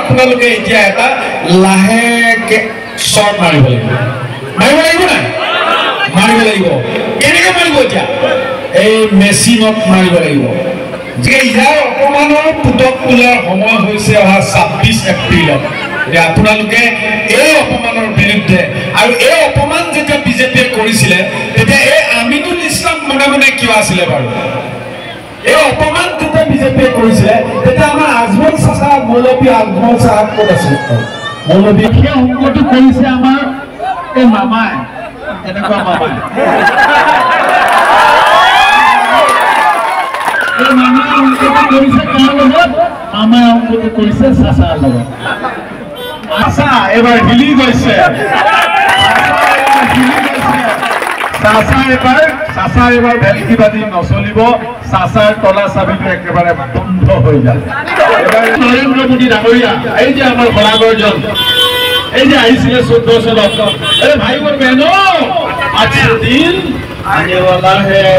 আপোনালোকে এতিয়া এটা লাহেকে শ্বট মাৰিব লাগিব না মাৰিব লাগিব কেনেকৈ মাৰিব এতিয়া এই মেচিনত মাৰিব লাগিব যে ইয়াৰ অপমানৰ পুতক তোলাৰ সময় হৈছে অহা 26 এপ্ৰিলত যে আপোনালোকে এই অপমানৰ বিৰুদ্ধে আৰু এই অপমান যেতিয়া বিজেপিয়ে কৰিছিলে তেতিয়া এই আমিনুল ইছলাম মনে মনে কিয় আছিলে বাৰু এই অপমান যেতিয়া বিজেপিয়ে কৰিছিলে তেতিয়া আমাৰ আজমল চাচা মৌলবী আজমল চাহাব ক'ত আছিলে মৌলবী সেই অংকটো কৰিছে আমাৰ এই মামাই এনেকুৱা মামাই এই মামাই অংকটো কৰিছে কাৰ লগত মামাই অংকটো কৰিছে চাচাৰ লগত আশা এবাৰ হিলি গৈছে চাচা এবাৰ ভেলকি বাজি নচলিব চাচাৰ তলা চাবিটো একেবাৰে বন্ধ হৈ যায় নৰেন্দ্ৰ মোদী ডাঙৰীয়া এই যে আমাৰ ভৰাগৰজন এই যে আহিছিলে 14 চনত अरे भाई और बहनों आज दिन आने वाला है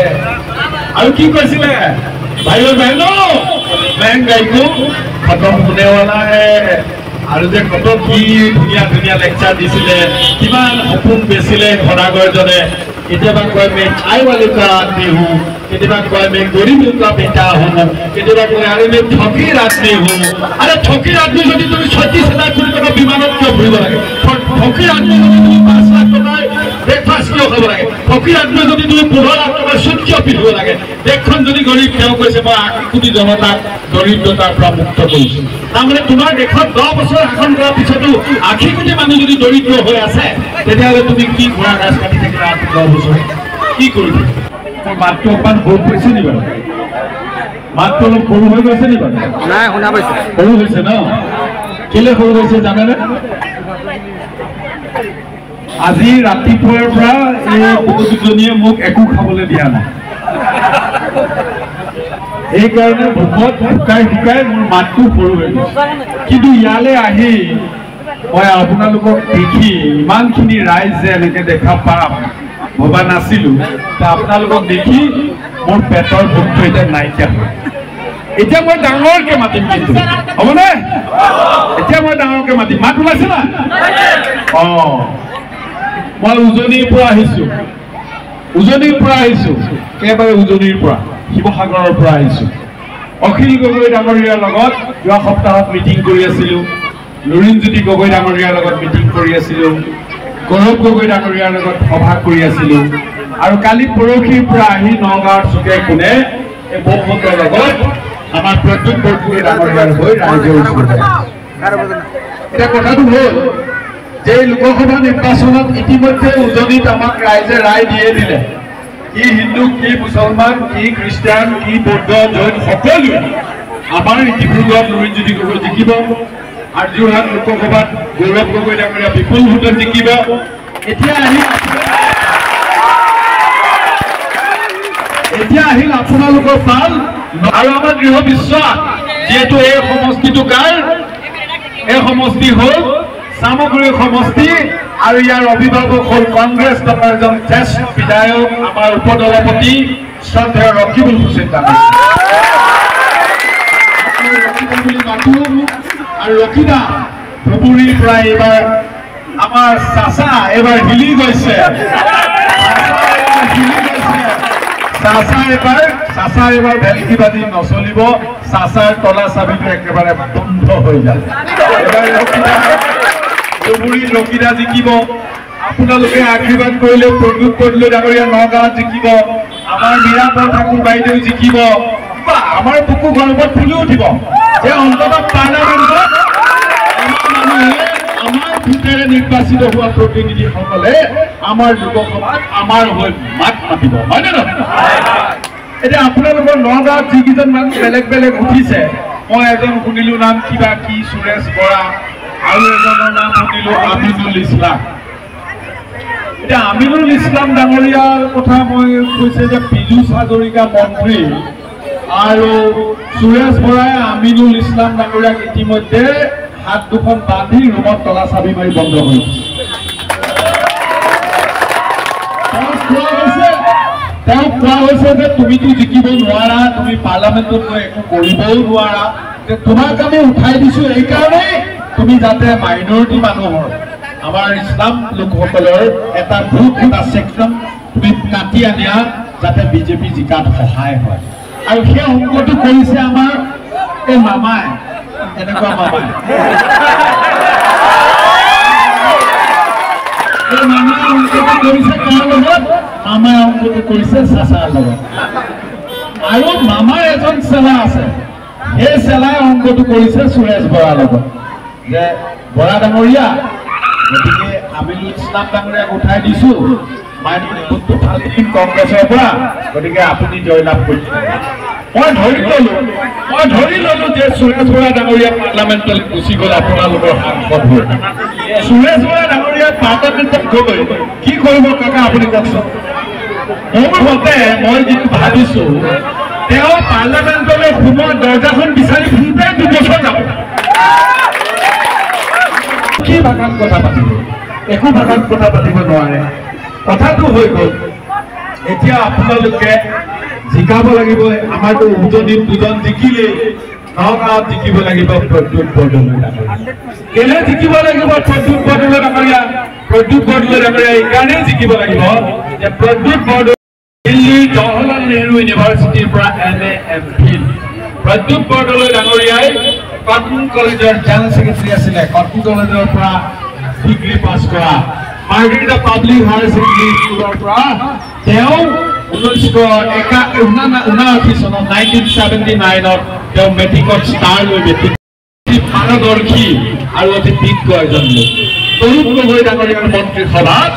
और की কৈছিলে भाई और बहनों महंगाई को खत्म होने वाला है আৰু যে কত কি ধুনিয়া ধুনিয়া লেকচাৰ দিছিলে কিমান সপোন বেছিলে ভৰাগৰজনে কেতিয়াবা কয় मैं चाय वाले का आदमी हूँ केतिबा कय मैं गरीबों का बेटा हूँ केतिबा कय अरे मैं ठकीर आदमी हूँ अरे ठकीर आदमी যদি তুমি 36,000 কোটি টাকা বিমানত কিয় ঘুৰিব লাগে ठकीर आदमी যদি তুমি 5 লাখ টাকা ব্ৰেকফাষ্ট কিয় খাব লাগে ठकीर आदमी যদি তুমি 15 লাখ টাকা সুদ কিয় পিন্ধিব লাগে দেখখন যদি গৰীব তেওঁ কৈছে মই 80 কোটি জনতাক দৰিদ্ৰতাৰ পৰা মুক্ত কৰিছো তাৰমানে তোমাৰ দেশত 10 বছৰ শাসন কৰাৰ পিছতো 80 কোটি মানুহ যদি দৰিদ্ৰ হৈ আছে তেতিয়াহ'লে তুমি কি ঘোঁৰা গাছ কাটি থাকিলা 10 বছৰ কি কৰিবা মাত্ৰ অকমান ভোট পাইছে নি বাৰু মাত্ৰ অলপ সৰু হৈ গৈছে নি বাৰু নাই শুনা পাইছে সৰু হৈছে ন কেলে সৰু হৈছে জানেনে আজি ৰাতিপুৱাৰ পৰা এই দুজনীয়ে মোক একো খাবলৈ দিয়া নাই এই কাৰণে ভোকত শুকাই শুকাই মোৰ মাতটো সৰু হৈ গৈছে কিন্তু ইয়ালৈ আহি মই আপোনালোকক দেখি ইমানখিনি ৰাইজ যে এনেকৈ দেখা পাম ভবা নাছিলো আপোনালোকক দেখি মোৰ পেটৰ ভোকটো এতিয়া নাইকিয়া হয় এতিয়া মই ডাঙৰকে মাতিম কিন্তু হ'বনে এতিয়া মই ডাঙৰকে মাতিম মাত ওলাইছে না মই উজনিৰ পৰা আহিছো একেবাৰে উজনিৰ পৰা শিৱসাগৰৰ পৰা আহিছো অখিল গগৈ ডাঙৰীয়াৰ লগত যোৱা সপ্তাহত মিটিং কৰি আছিলো লুৰিণজ্যোতি গগৈ ডাঙৰীয়াৰ লগত মিটিং কৰি আছিলো গৌৰৱ গগৈ ডাঙৰীয়াৰ লগত সভা কৰি আছিলো আৰু কালি পৰহিৰ পৰা আহি নগাঁৱৰ চুকে কোণে এই বহুতৰ লগত আমাৰ প্ৰদ্যুৎ বৰদলৈ ডাঙৰীয়াৰ হৈ ৰাইজে ওচৰত এতিয়া কথাটো হ'ল যে লোকসভা নিৰ্বাচনত ইতিমধ্যে উজনিত আমাক ৰাইজে ৰায় দিয়ে দিলে কি হিন্দু কি মুছলমান কি খ্ৰীষ্টান কি বৌদ্ধ জৈন সকলোৱে আমাৰ ইতিপূৰ্বত লুৰিণজ্যোতি গগৈ জিকিব আৰু যোৰহাট লোকসভাত গৌৰৱ গগৈ ডাঙৰীয়া বিপুল ভোটত জিকিব এতিয়া আহিল আপোনালোকৰ পাল আৰু আমাৰ দৃঢ় বিশ্বাস যিহেতু এই সমষ্টিটো কাৰ এই সমষ্টি হ'ল সামগ্ৰী সমষ্টি আৰু ইয়াৰ অভিভাৱক হ'ল কংগ্ৰেছ দলৰ এজন জ্যেষ্ঠ বিধায়ক আমাৰ উপদলপতি শ্ৰদ্ধেয় ৰকিবুল হুছেইন আৰু ৰকিদা ধুবুৰীৰ পৰা এইবাৰ আমাৰ চাচা এবাৰ হিলি গৈছে চাচা এবাৰ ভেলকি বাজি নচলিব চাচাৰ তলা চাবিটো একেবাৰে বন্ধ হৈ যায় ধুবুৰীত ৰকিদা জিকিব আপোনালোকে আশীৰ্বাদ কৰিলে প্ৰদ্যুৎ বৰদলৈ ডাঙৰীয়া নগাঁৱত জিকিব আমাৰ মীৰা ঠাকুৰ বাইদেউ জিকিব আমাৰ বুকু গৰ্বত ফুলি উঠিব যে অন্ততঃ পাৰ্লামেণ্টত আমাৰ ভোটেৰে নিৰ্বাচিত হোৱা প্ৰতিনিধিসকলে আমাৰ লোকসভাত আমাৰ হৈ মাত মাতিব হয়নে নহয় এতিয়া আপোনালোকৰ নগাঁৱত যিকেইজন মানুহ বেলেগ বেলেগ উঠিছে মই এজন শুনিলো নাম কিবা কি সুৰেশ বৰা আৰু এজনৰ নাম শুনিলো আমিনুল ইছলাম এতিয়া আমিনুল ইছলাম ডাঙৰীয়াৰ কথা মই কৈছে যে পীযুষ হাজৰিকা মন্ত্ৰী আৰু সুৰেশ বৰাই আমিনুল ইছলাম ডাঙৰীয়াক ইতিমধ্যে হাত দুখন বান্ধি ৰুমত তলা চাবি মাৰি বন্ধ কৰিছে তেওঁক কোৱা হৈছে যে তুমিতো জিকিব নোৱাৰা তুমি পাৰ্লামেণ্টত গৈ একো কৰিবও নোৱাৰা তোমাক আমি উঠাই দিছো এইকাৰণে তুমি যাতে মাইনৰিটি মানুহৰ আমাৰ ইছলাম লোকসকলৰ এটা গ্ৰুপ এটা সেকশন তুমি কাটি আনিয়া যাতে বিজেপি জিকাত সহায় হয় আৰু সেই অংকটো কৰিছে আমাৰ এই মামাই এনেকুৱা মামাই এই মামাই অংকটো কৰিছে কাৰ লগত মামাই অংকটো কৰিছে চাচাৰ লগত আৰু মামাৰ এজন চেলা আছে এই চেলাই অংকটো কৰিছে সুৰেশ বৰাৰ লগত যে বৰা ডাঙৰীয়া গতিকে আমিনুল ইছলাম ডাঙৰীয়াক উঠাই দিছো মাইনৰিটি ভোটটো ফালি দিম কংগ্ৰেছৰ পৰা গতিকে আপুনি জয়লাভ কৰিছে মই ধৰি ললো যে সুৰেশ বৰা ডাঙৰীয়া পাৰ্লামেণ্টলৈ গুচি গ'ল আপোনালোকৰ সাংসদ হৈ সুৰেশ বৰা ডাঙৰীয়া পাৰ্লামেণ্টত গৈ কি কৰিব কাকা আপুনি কওকচোন মোৰ মতে মই যিটো ভাবিছো তেওঁ পাৰ্লামেণ্টলৈ সোমোৱা দৰ্জাখন বিচাৰি ফুৰোতে 2 বছৰ যাব কি ভাষাত কথা পাতিব একো ভাষাত কথা পাতিব নোৱাৰে কথাটো হৈ গ'ল এতিয়া আপোনালোকে জিকাব লাগিব আমাৰতো উজনিত 2জন জিকিলে নগাঁৱত জিকিব লাগিব প্ৰদ্যুৎ বৰদলৈ কেলে জিকিব লাগিব প্ৰদ্যুৎ বৰদলৈ ডাঙৰীয়া এইকাৰণেই জিকিব লাগিব যে প্ৰদ্যুৎ বৰদলৈ দিল্লী জৱাহৰলাল নেহৰু ইউনিভাৰ্চিটিৰ পৰা MA MPhil প্ৰদ্যুৎ বৰদলৈ ডাঙৰীয়াই কটন কলেজৰ জেনেৰেল সেক্ৰেটাৰী আছিলে কটন কলেজৰ পৰা ডিগ্ৰী পাছ কৰা মাৰ্গাৰেটা পাব্লিক হায়াৰ ছেকেণ্ডাৰী স্কুলৰ পৰা তেওঁ 1979 চনত 1979ত তেওঁ মেট্ৰিকত ষ্টাৰ লৈ মেট্ৰিক পাৰদৰ্শী আৰু অতি বিজ্ঞ এজন লোক তৰুণ গগৈ ডাঙৰীয়াৰ মন্ত্ৰীসভাত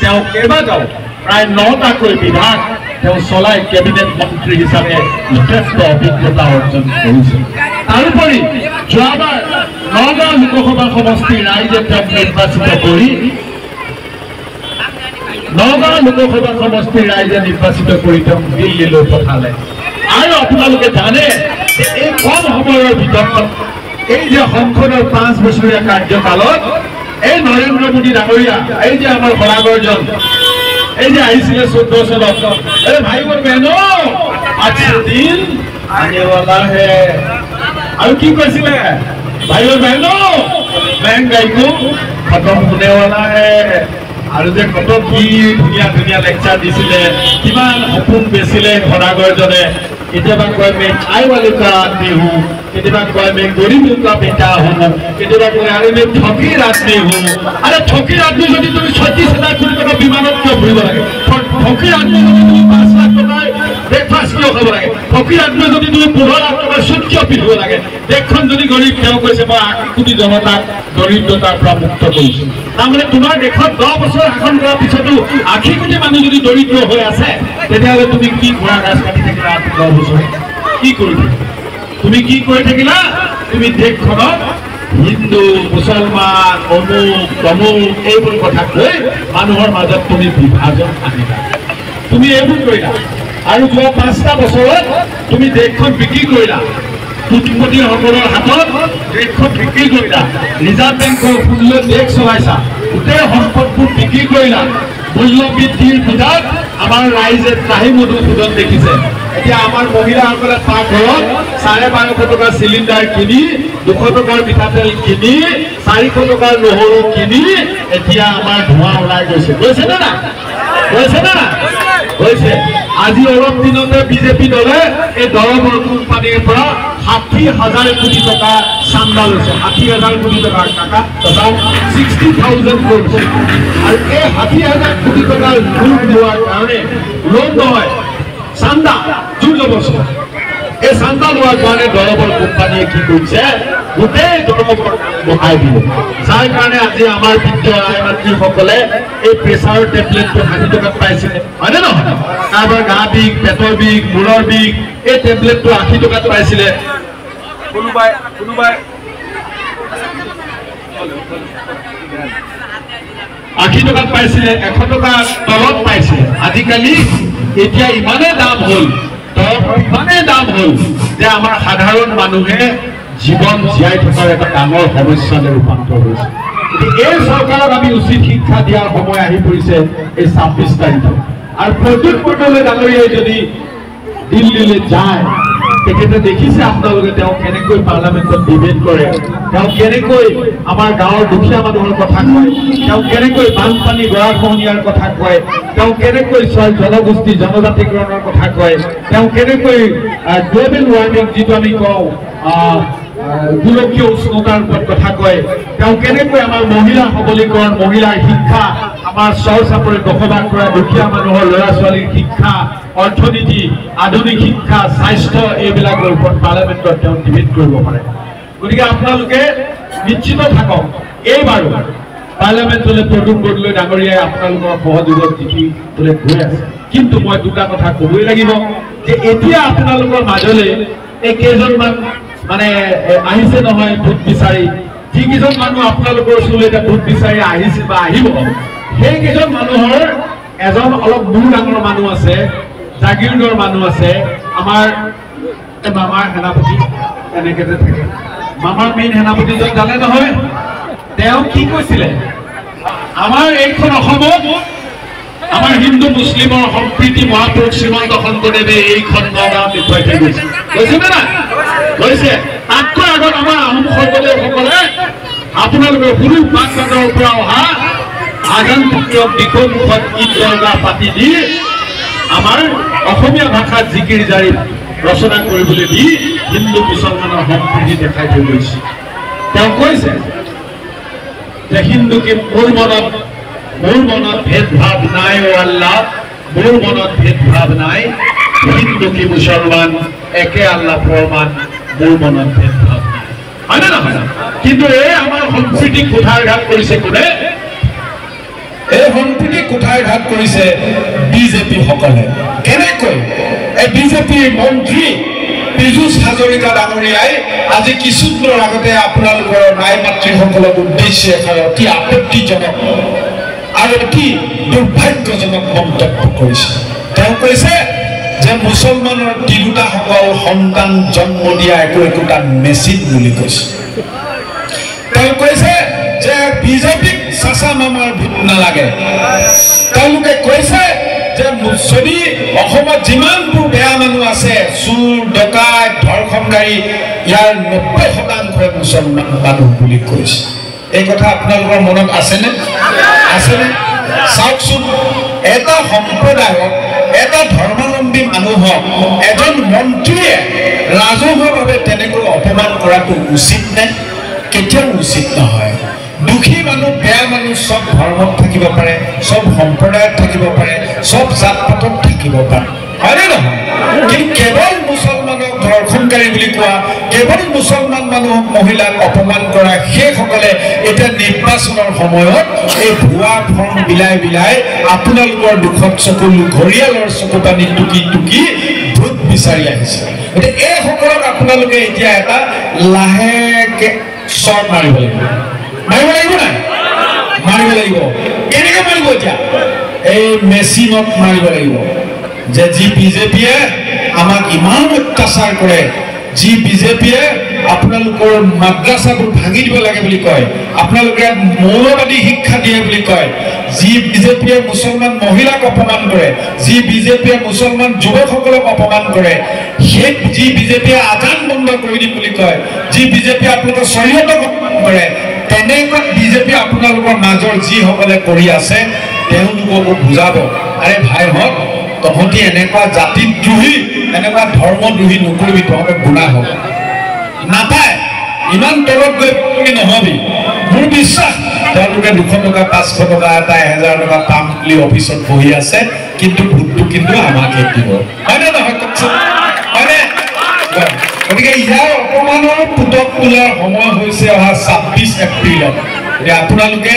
তেওঁ কেইবাটাও প্ৰায় 9টাকৈ বিভাগ তেওঁ চলাই কেবিনেট মন্ত্ৰী হিচাপে যথেষ্ট অভিজ্ঞতা অৰ্জন কৰিছে তাৰোপৰি যোৱাবাৰ নগাঁও লোকসভা সমষ্টিৰ ৰাইজে তেওঁক নিৰ্বাচিত কৰি তেওঁক দিল্লীলৈ পঠালে আৰু আপোনালোকে জানে যে এই কম সময়ৰ ভিতৰত এই যে সংসদৰ 5 বছৰীয়া কাৰ্যকালত এই নৰেন্দ্ৰ মোদী ডাঙৰীয়া এই যে আমাৰ সৰাগৰজন এই যে আহিছিলে 14 চনত अरे भाई और बहनों अच्छे दिन आने वाला है और की কৈছিলে भाई और बहनों महंगाई को खत्म होने वाला है আৰু যে কত কি ধুনীয়া ধুনীয়া লেকচাৰ দিছিলে কিমান সপোন বেছিলে সৰাগৰজনে কেতিয়াবা কয় मैं चाय वाले का आदमी हूँ केतिबा कय मैं गरीबों का बेटा हूँ केतिबा कय अरे मैं फकीर आदमी हूँ अरे फकीर आदमी যদি তুমি 36,000 কোটি টাকা বিমানত কিয় ফুৰিব লাগে फकीर आदमी যদি তুমি 5 লাখ টাকা ব্ৰেকফাষ্ট কিয় খাব লাগে फकीर आदमी যদি তুমি 15 লাখ টাকা সুদ কিয় পিন্ধিব লাগে দেখখন যদি গৰীব তেওঁ কৈছে মই 8 কোটি জনতাক দৰিদ্ৰতাৰ পৰা মুক্ত কৰিছো তাৰমানে তোমাৰ দেখত 10 বছৰ শাসন কৰাৰ পিছতো 8 কোটি মানুহ যদি দৰিদ্ৰ হৈ আছে তেতিয়াহ'লে তুমি কি ঘোঁৰা গাছ কাটি থাকিলা 10 বছৰ কি কৰিবা তুমি কি কৰি থাকিলা তুমি দেখখনত হিন্দু মুছলমান অমুক তমুক এইবোৰ কথা কৈ মানুহৰ মাজত তুমি বিভাজন আনিলা তুমি এইবোৰ কৰিলা আৰু যোৱা 5টা বছৰত তুমি দেখখন বিক্ৰী কৰিলা কোটিপতিসকলৰ হাতত দেখখন বিক্ৰী কৰিলা ৰিজাৰ্ভ বেংকৰ মূল্য দেশ চলাইছা গোটেই সম্পদবোৰ বিক্ৰী কৰিলা মূল্য বৃদ্ধিৰ বিধাত আমাৰ ৰাইজে ত্ৰাহি মধুসূদন দেখিছে এতিয়া আমাৰ মহিলাসকলে তাৰ ঘৰত 1250 টকা চিলিণ্ডাৰ কিনি 200 টকাৰ মিঠাতেল কিনি 400 টকাৰ নহৰু কিনি এতিয়া আমাৰ ধোঁৱা ওলাই গৈছে না গৈছে আজি অলপ দিনতে বিজেপি দলে এই দৰবৰ কোম্পানীৰ পৰা 60,000 কোটি টকা চান্দা লৈছে 60,000 কোটি টকাৰ টাকা টকা 60,000 কৰিছে আৰু এই 60,000 কোটি টকাৰ লোন লোৱাৰ কাৰণে লোন নহয় চান্দা জোৰ জবৰদস্তি এই চান্দা লোৱাৰ কাৰণে দৰবৰ কোম্পানীয়ে কি কৰিছে গোটেই দৰবৰ বহাই দিলে যাৰ কাৰণে আজি আমাৰ বৃদ্ধ আই মাতৃসকলে এই প্ৰেছাৰৰ টেবলেটটো 60 টকাত পাইছিলে হয়নে নহয় কাৰোবাৰ গা বিষ পেটৰ বিষ মূৰৰ বিষ এই টেবলেটটো 80 টকাত পাইছিলে কোনোবাই 80 টকাত পাইছিলে 100 টকাৰ তলত পাইছিলে আজিকালি এতিয়া ইমানে দাম হল যে আমাৰ সাধাৰণ মানুহে জীবন জীয়াই থকাৰ এটা ডাঙৰ সমস্যালৈ ৰূপান্তৰ হৈছে এই চৰকাৰক আমি উচিত শিক্ষা দিয়াৰ সময় আহি পৰিছে এই 26 তাৰিখে আৰু প্ৰদ্যুৎ বৰদলৈ ডাঙৰীয়াই যদি দিল্লীলৈ যায় তেখেতে দেখিছে আপোনালোকে তেওঁ কেনেকৈ পাৰ্লামেণ্টত ডিবেট কৰে, তেওঁ কেনেকৈ আমাৰ গাঁৱৰ দুখীয়া মানুহৰ কথা কয়, তেওঁ কেনেকৈ বানপানী গৰাখহনীয়াৰ কথা কয়, তেওঁ কেনেকৈ জনগোষ্ঠী জনজাতিকৰণৰ কথা কয়, তেওঁ কেনেকৈ গ্ল'বেল ৱাৰ্মিং যিটো আমি কওঁ গোলকীয় উষ্ণতাৰ ওপৰত কথা কয়, তেওঁ কেনেকৈ আমাৰ মহিলা সবলীকৰণ, মহিলাৰ শিক্ষা, আমাৰ চৰ চাপৰিত বসবাস কৰা দুখীয়া মানুহৰ ল'ৰা ছোৱালীৰ শিক্ষা, অৰ্থনীতি, আধুনিক শিক্ষা, স্বাস্থ্য এইবিলাকৰ ওপৰত পাৰ্লামেণ্টত তেওঁ ডিবেট কৰিব পাৰে। গতিকে আপোনালোকে নিশ্চিত থাকক এইবাৰো পাৰ্লামেণ্টলৈ প্ৰদূপ বৰদলৈ ডাঙৰীয়াই আপোনালোকৰ সহযোগত জিকিবলৈ গৈ আছে। কিন্তু মই দুটা কথা ক'বই লাগিব যে এতিয়া আপোনালোকৰ মাজলৈ এই কেইজনমান মানে আহিছে নহয় ভোট বিচাৰি, যিকেইজন মানুহ আপোনালোকৰ ওচৰলৈ এতিয়া ভোট বিচাৰি আহিছে বা আহিব, সেইকেইজন মানুহৰ এজন অলপ মূৰ ডাঙৰ মানুহ আছে, জাগিৰোডৰ মানুহ আছে, আমাৰ মামাৰ সেনাপতি এনেকে যে থাকে, মামাৰ মেইন সেনাপতিজন জানে নহয়, তেওঁ কি কৈছিলে, আমাৰ এইখন অসমত আমাৰ হিন্দু মুছলিমৰ সম্প্ৰীতি মহাপুৰুষ শ্ৰীমন্ত শংকৰদেৱে এইখন নগাঁৱত দেখুৱাই থৈ গৈছে, কৈছে নে নাই? কৈছে। তাতকৈ আগত আমাৰ আহোম স্বৰ্গদেউসকলে আপোনালোকৰ গুৰু বাগবাদৰ পৰা অহা আগন্তুক দিশৰ মুখত ঈদ দৰগাহ পাতি দি আমাৰ অসমীয়া ভাষাত জিকিৰ জাৰি ৰচনা কৰিবলৈ দি হিন্দু মুছলমানৰ সম্প্ৰীতি দেখাই থৈ গৈছে। তেওঁ কৈছে যে হিন্দুকে মোৰ মনত ভেদভাৱ নাই, অ আল্লাহ মোৰ মনত ভেদভাৱ নাই, হিন্দু কি মুছলমান একে আল্লাহ ফৰমান, মোৰ মনত ভেদভাৱ নাই, হয় নে নহয়? কিন্তু এই আমাৰ সম্প্ৰীতিক কুঠাৰঘাত কৰিছে কোনে? এই সম্প্ৰীতিক কুঠাৰঘাত কৰিছে বিজেপি সকলে। কেনেকৈ? এই বিজেপিৰ মন্ত্ৰী পীযুষ হাজৰিকা ডাঙৰীয়াই আজি কিছুদিনৰ আগতে আপোনালোকৰ মাই মাতৃসকলক উদ্দেশ্যে অতি আপত্তিজনক আৰু অতি দুৰ্ভাগ্যজনক মন্তব্য কৰিছে। তেওঁ কৈছে যে মুছলমানৰ তিৰোতাসকল সন্তান জন্ম দিয়া একোটা মেচিন বুলি কৈছে। তেওঁ কৈছে যে বিজেপিক চাচা মামাৰ ভোট নালাগে। তেওঁলোকে কৈছে যে যদি অসমত যিমানবোৰ বেয়া মানুহ আছে, চোৰ ডকাইত ধৰ্ষণকাৰী, ইয়াৰ 90% মুছলমান মানুহ বুলি কৈছে। এই কথা আপোনালোকৰ মনত আছেনে? আছেনে? চাওকচোন, এটা সম্প্ৰদায়ক, এটা ধৰ্মাৱলম্বী মানুহক এজন মন্ত্ৰীয়ে ৰাজহুৱাভাৱে তেনেকৈ অপমান কৰাটো উচিত নে? কেতিয়াও উচিত নহয়। দুখী মানুহ, বেয়া মানুহ চব ধৰ্মত থাকিব পাৰে, চব সম্প্ৰদায়ত থাকিব পাৰে, চব জাত পাতত থাকিব পাৰে, হয়নে নহয়? কিন্তু কেৱল মুছলমানক ধৰ্ষণকাৰী বুলি কোৱা, কেৱল মুছলমান মানুহক মহিলাক অপমান কৰা সেইসকলে এতিয়া নিৰ্বাচনৰ সময়ত এই ভুৱা ফৰ্ম বিলাই আপোনালোকৰ দুখত চকু, ঘৰিয়ালৰ চকু পানী টুকি টুকি ভোট বিচাৰি আহিছে। এতিয়া এইসকলক আপোনালোকে এতিয়া এটা লাহেকে শ্বট মাৰিব লাগিব। মাৰিব লাগিব নাই? মাৰিব লাগিব। কেনেকৈ মাৰিব? এতিয়া এই মেচিনত মাৰিব লাগিব। যে যি বিজেপিয়ে আমাক ইমান অত্যাচাৰ কৰে, যি বিজেপিয়ে আপোনালোকৰ মাদ্ৰাছাবোৰ ভাঙি দিব লাগে বুলি কয়, আপোনালোকে মৌলবাদী শিক্ষা দিয়ে বুলি কয়, যি বিজেপিয়ে মুছলমান মহিলাক অপমান কৰে, যি বিজেপিয়ে মুছলমান যুৱকসকলক অপমান কৰে, সেই যি বিজেপিয়ে আজান বন্ধ কৰি দিম বুলি কয়, যি বিজেপিয়ে আপোনালোকৰ শৰীয়তক অপমান কৰে, তেনেকুৱা বিজেপি আপোনালোকৰ মাজৰ যিসকলে কৰি আছে তেওঁলোককো বুজাব, আৰে ভাইহঁত তহঁতি এনেকুৱা জাতিদ্ৰোহী, এনেকুৱা ধৰ্মদ্ৰোহী নকৰিবি, তহঁতক গুণা হ'ব নাপায়, ইমান তলত গৈ নহবি। মোৰ বিশ্বাস তেওঁলোকে 200 টকা 500 টকা এটা 1000 টকা পাম বুলি অফিচত বহি আছে, কিন্তু ভোটটো কিন্তু আমাকে দিব, হয়নে নহয়? হয়নে? গতিকে ইয়াৰ অপমানৰ পুতক তোলাৰ সময় হৈছে অহা 26 এপ্ৰিলত। আপোনালোকে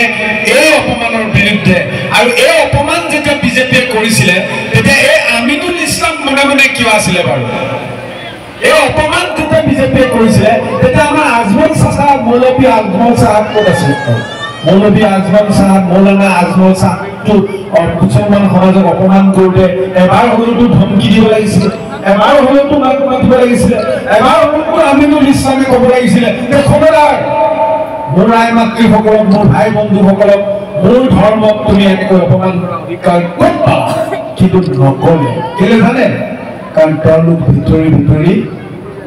এই অপমানৰ বিৰুদ্ধে, আৰু এই অপমান যেতিয়া বিজেপিয়ে কৰিছিলে তেতিয়া এই আমিনুল ইছলাম মনে মনে কিয় আছিলে বাৰু? এই অপমান যেতিয়া বিজেপিয়ে কৰিছিলে তেতিয়া আমাৰ আজমল চাচা, মৌলবী আজমল চাহাব ক'ত আছিল? মৌলবী আজমল চাহাব, মৌলানা আজমল চাহাবটো মুছলমান সমাজক অপমান কৰোঁতে এবাৰ হ'লেওতো ধমকি দিব লাগিছিলে, এবাৰ হ'লেওতো মাত মাতিব লাগিছিলে, এবাৰ হ'লেওতো আমিনুল ইছলামে ক'ব লাগিছিলে যে খবৰদাৰ মোৰ আই মাতৃসকলক, মোৰ ভাই বন্ধুসকলক, মোৰ ধৰ্মক তুমি এনেকৈ অপমান কৰা অধিকাৰ ক'ত পালা? কিন্তু নক'লে। কেলে জানে? কাৰণ তেওঁলোক ভিতৰি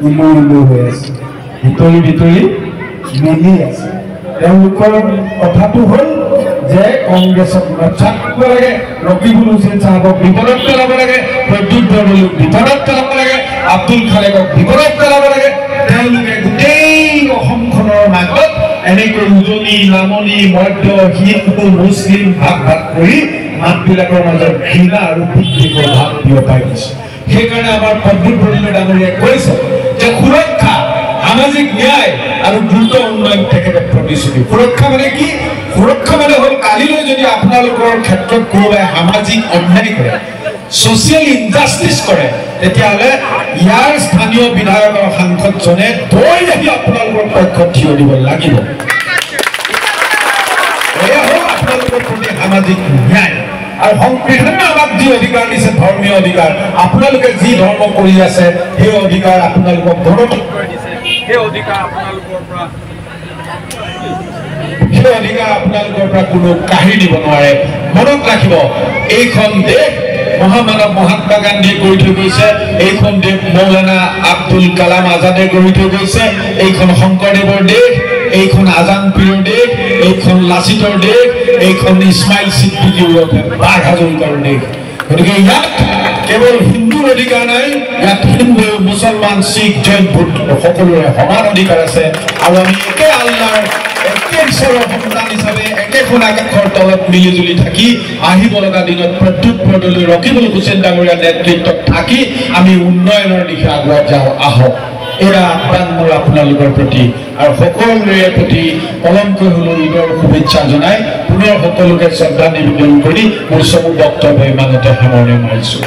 ইলু হৈ আছে, ভিতৰি মিলি আছে। তেওঁলোকৰ কথাটো হ'ল যে কংগ্ৰেছক নচাক কৰিব লাগে, ৰকিবুল হুছেইন চাহাবক বিপদত পেলাব লাগে, প্ৰদ্যুৎ বৰদলৈক বিপদত পেলাব লাগে, আব্দুল খালেকক বিপদত পেলাব লাগে। তেওঁলোকে গোটেই অসমখনৰ মাজত এনেকৈ উজনি নামনি মধ্য হিন্দু মুছলিম ভাগ কৰি মাতবিলাকৰ মাজত ঘৃণা আৰু বিদ্বেষৰ ভাৱ বিয়পাই দিছে। সেইকাৰণে আমাৰ প্ৰদ্যুৎ বৰদলৈ ডাঙৰীয়াই কৈছে যে সুৰক্ষা, সামাজিক ন্যায় আৰু দ্ৰুত উন্নয়ন তেখেতে প্ৰতিশ্ৰুতি। সুৰক্ষা মানে কি? সুৰক্ষা মানে হ'ল কালিলৈ যদি আপোনালোকৰ ক্ষেত্ৰত কোনোবাই সামাজিক অন্যায় কৰে, ছ'চিয়েল ইনজাষ্টিচ কৰে, তেতিয়াহ'লে ইয়াৰ স্থানীয় বিধায়ক আৰু সাংসদজনে দৌৰি আহি আপোনালোকৰ পক্ষত থিয় দিব লাগিব। এয়া হ'ল আপোনালোকৰ প্ৰতি সামাজিক ন্যায়। আৰু সংবিধানে আমাক যি অধিকাৰ দিছে, ধৰ্মীয় অধিকাৰ, আপোনালোকে যি ধৰ্ম কৰি আছে সেই অধিকাৰ আপোনালোকক গণতন্ত্ৰই দিছে। সেই অধিকাৰ আপোনালোকৰ পৰা কোনো কাঢ়ি দিব নোৱাৰে। মনত ৰাখিব, এইখন দেশ মহামানৱ মহাত্মা গান্ধীয়ে গঢ়ি থৈ গৈছে, এইখন দেশ মৌলানা আব্দুল কালাম আজাদে গঢ়ি থৈ গৈছে, এইখন শংকৰদেৱৰ দেশ, এইখন আজান পীৰৰ দেশ, এইখন লাচিতৰ দেশ, এইখন ইছমাইল ছিদ্দিকীৰ বাঘ হাজৰিকাৰ দেশ। গতিকে ইয়াত কেৱল হিন্দুৰ অধিকাৰ নাই, ইয়াত হিন্দু, মুছলমান, শিখ, জৈন, বুদ্ধ সকলোৰে সমান অধিকাৰ আছে। আৰু আমি একে আল্লাৰ, একে ঈশ্বৰৰ সন্তান হিচাপে একেখন আকাশৰ তলত মিলিজুলি থাকি আহিব লগা দিনত প্ৰদ্যুৎ বৰদলৈ, ৰকিবুল হুছেইন ডাঙৰীয়াৰ নেতৃত্বত থাকি আমি উন্নয়নৰ দিশে আগুৱাই যাওঁ। আহক, এয়া আহ্বান মোৰ আপোনালোকৰ প্ৰতি, আৰু সকলোৰে প্ৰতি পলমকৈ হ'লেও ঈদৰ শুভেচ্ছা জনাই পুনৰ সকলোকে শ্ৰদ্ধা নিবেদন কৰি মোৰ চমু বক্তব্য ইমানতে সামৰণি মাৰিছোঁ।